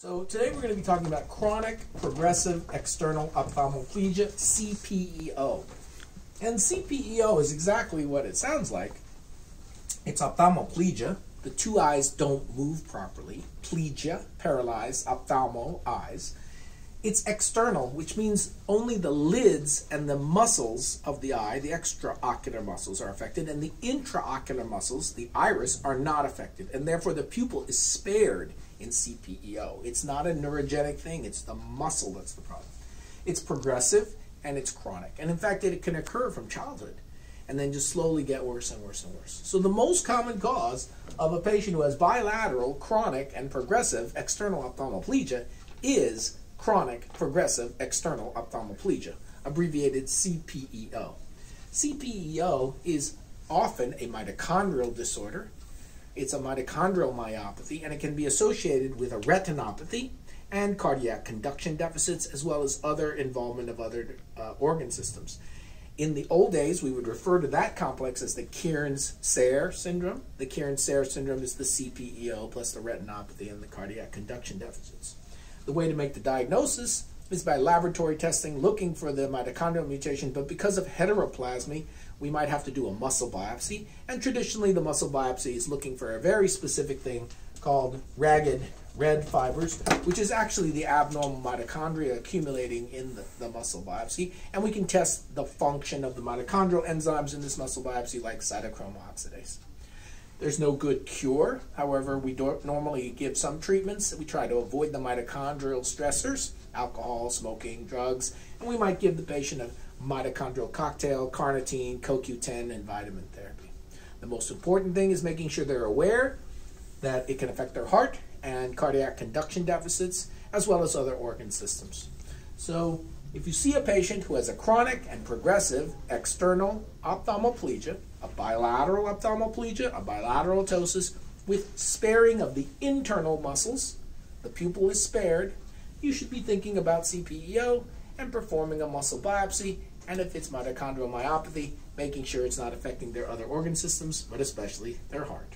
So today we're going to be talking about chronic progressive external ophthalmoplegia, Cpeo. And Cpeo is exactly what it sounds like. It's ophthalmoplegia. The two eyes don't move properly. Plegia, paralyzed, ophthalmo, eyes. It's external, which means only the lids and the muscles of the eye, the extraocular muscles, are affected, and the intraocular muscles, the iris, are not affected, and therefore the pupil is spared in Cpeo. It's not a neurogenic thing, it's the muscle that's the problem. It's progressive and it's chronic, and in fact it can occur from childhood and then just slowly get worse and worse and worse. So the most common cause of a patient who has bilateral, chronic, and progressive external ophthalmoplegia is chronic progressive external ophthalmoplegia, abbreviated Cpeo. Cpeo is often a mitochondrial disorder. It's a mitochondrial myopathy, and it can be associated with a retinopathy and cardiac conduction deficits, as well as other involvement of other organ systems. In the old days, we would refer to that complex as the Kearns-Sayre syndrome. The Kearns-Sayre syndrome is the Cpeo plus the retinopathy and the cardiac conduction deficits. The way to make the diagnosis is by laboratory testing, looking for the mitochondrial mutation, but because of heteroplasmy, we might have to do a muscle biopsy, and traditionally the muscle biopsy is looking for a very specific thing called ragged red fibers, which is actually the abnormal mitochondria accumulating in the muscle biopsy, and we can test the function of the mitochondrial enzymes in this muscle biopsy like cytochrome oxidase. There's no good cure. However, we don't normally give some treatments. We try to avoid the mitochondrial stressors, alcohol, smoking, drugs, and we might give the patient a mitochondrial cocktail, carnitine, CoQ10, and vitamin therapy. The most important thing is making sure they're aware that it can affect their heart and cardiac conduction deficits, as well as other organ systems. So if you see a patient who has a chronic and progressive external ophthalmoplegia, a bilateral ophthalmoplegia, a bilateral ptosis, with sparing of the internal muscles, the pupil is spared, you should be thinking about Cpeo and performing a muscle biopsy, and if it's mitochondrial myopathy, making sure it's not affecting their other organ systems, but especially their heart.